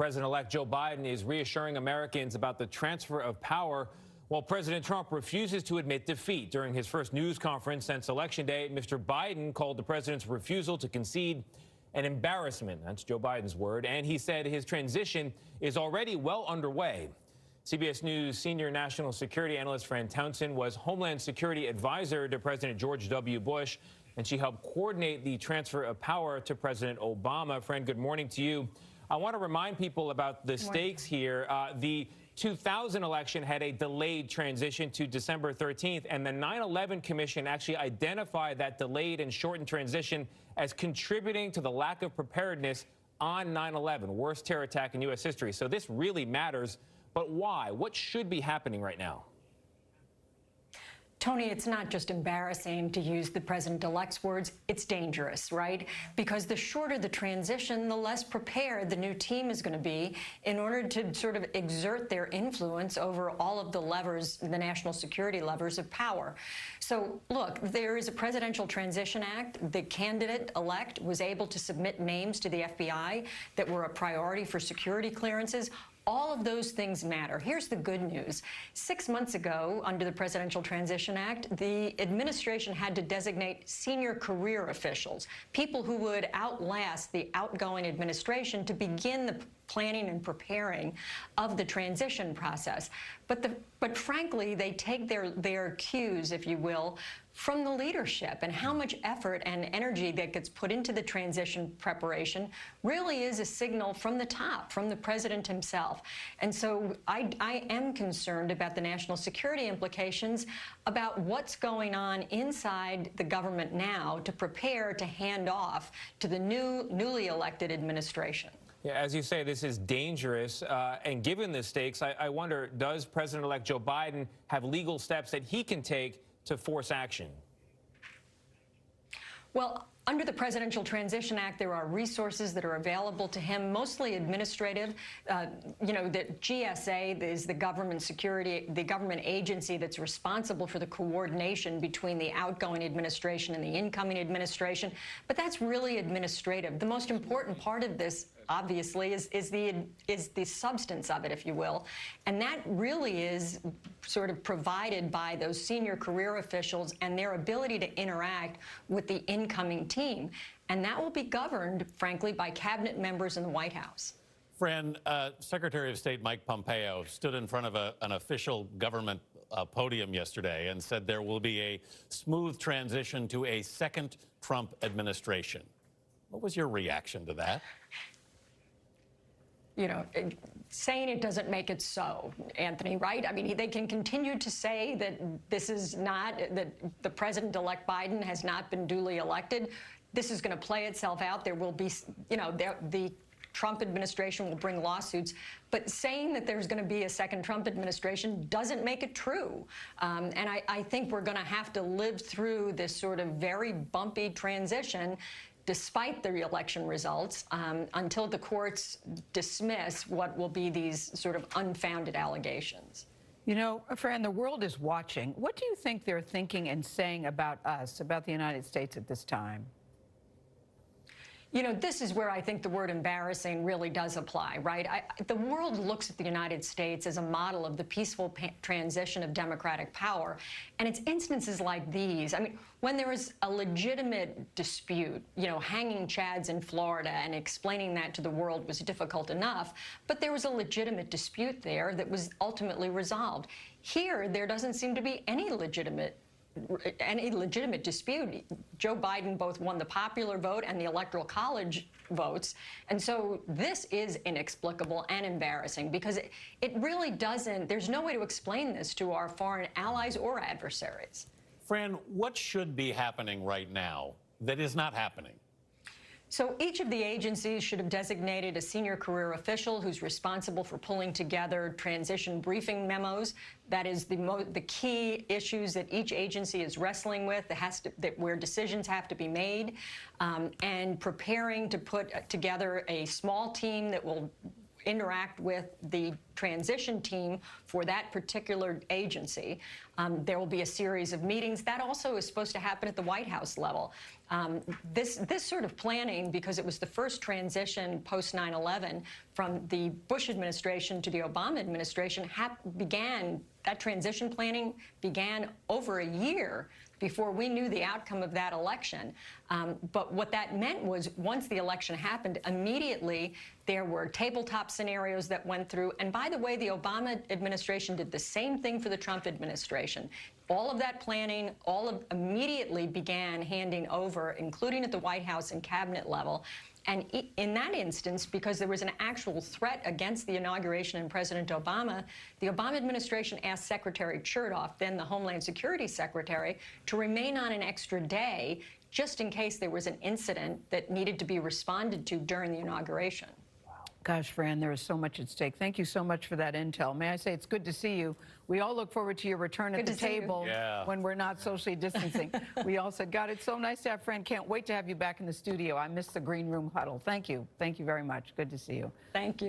President-elect Joe Biden is reassuring Americans about the transfer of power, while President Trump refuses to admit defeat. During his first news conference since Election Day, Mr. Biden called the president's refusal to concede an embarrassment. That's Joe Biden's word. And he said his transition is already well underway. CBS News senior national security analyst Fran Townsend was Homeland Security advisor to President George W. Bush, and she helped coordinate the transfer of power to President Obama. Fran, good morning to you. I want to remind people about the stakes here. The 2000 election had a delayed transition to December 13th, and the 9/11 Commission actually identified that delayed and shortened transition as contributing to the lack of preparedness on 9/11, worst terror attack in U.S. history. So this really matters. But why? What should be happening right now? Tony, it's not just embarrassing, to use the president-elect's words, it's dangerous, right? Because the shorter the transition, the less prepared the new team is going to be in order to sort of exert their influence over all of the levers, the national security levers of power. So, look, there is a Presidential Transition Act. The candidate-elect was able to submit names to the FBI that were a priority for security clearances. All of those things matter. Here's the good news. 6 months ago, under the Presidential Transition Act, the administration had to designate senior career officials, people who would outlast the outgoing administration, to begin the planning and preparing of the transition process. But frankly, they take their cues, if you will, from the leadership, and how much effort and energy that gets put into the transition preparation really is a signal from the top, from the president himself. And so I am concerned about the national security implications, about what's going on inside the government now to prepare to hand off to the newly elected administration. Yeah, as you say, this is dangerous. And given the stakes, I wonder, does President-elect Joe Biden have legal steps that he can take to force action? Well, under the Presidential Transition Act, there are resources that are available to him, mostly administrative. You know, the GSA is the government agency that's responsible for the coordination between the outgoing administration and the incoming administration. But that's really administrative. The most important part of this, obviously, is the substance of it, if you will. And that really is sort of provided by those senior career officials and their ability to interact with the incoming team. And that will be governed, frankly, by cabinet members in the White House. Fran, Secretary of State Mike Pompeo stood in front of an official government podium yesterday and said there will be a smooth transition to a second Trump administration. What was your reaction to that? You know, saying it doesn't make it so, Anthony, right? I mean, they can continue to say that this is not, that the President-elect Biden has not been duly elected. This is going to play itself out. There will be, you know, the Trump administration will bring lawsuits. But saying that there's going to be a second Trump administration doesn't make it true. And I think we're going to have to live through this sort of very bumpy transition, despite the election results, until the courts dismiss what will be these sort of unfounded allegations. You know, Fran, the world is watching. What do you think they're thinking and saying about us, about the United States at this time? You know, this is where I think the word embarrassing really does apply, right? The world looks at the United States as a model of the peaceful transition of democratic power. And it's instances like these. I mean, when there is a legitimate dispute, you know, hanging Chads in Florida and explaining that to the world was difficult enough, but there was a legitimate dispute there that was ultimately resolved. Here, there doesn't seem to be any legitimate dispute. Joe Biden both won the popular vote and the Electoral College votes. And so this is inexplicable and embarrassing, because it really doesn't, there's no way to explain this to our foreign allies or adversaries. Fran, what should be happening right now that is not happening? So each of the agencies should have designated a senior career official who's responsible for pulling together transition briefing memos. That is the key issues that each agency is wrestling with, where decisions have to be made, and preparing to put together a small team that will interact with the transition team for that particular agency. There will be a series of meetings. That also is supposed to happen at the White House level. This sort of planning, because it was the first transition post 9/11 from the Bush administration to the Obama administration, that transition planning began over a year before we knew the outcome of that election. But what that meant was once the election happened, immediately there were tabletop scenarios that went through. And by the way, the Obama administration did the same thing for the Trump administration. All of that planning, immediately began handing over, including at the White House and cabinet level. And in that instance, because there was an actual threat against the inauguration and President Obama, the Obama administration asked Secretary Chertoff, then the Homeland Security Secretary, to remain on an extra day just in case there was an incident that needed to be responded to during the inauguration. Gosh, Fran, there is so much at stake. Thank you so much for that intel. May I say it's good to see you. We all look forward to your return at the table when we're not socially distancing. We all said, God, it's so nice to have Fran. Can't wait to have you back in the studio. I miss the green room huddle. Thank you. Thank you very much. Good to see you. Thank you.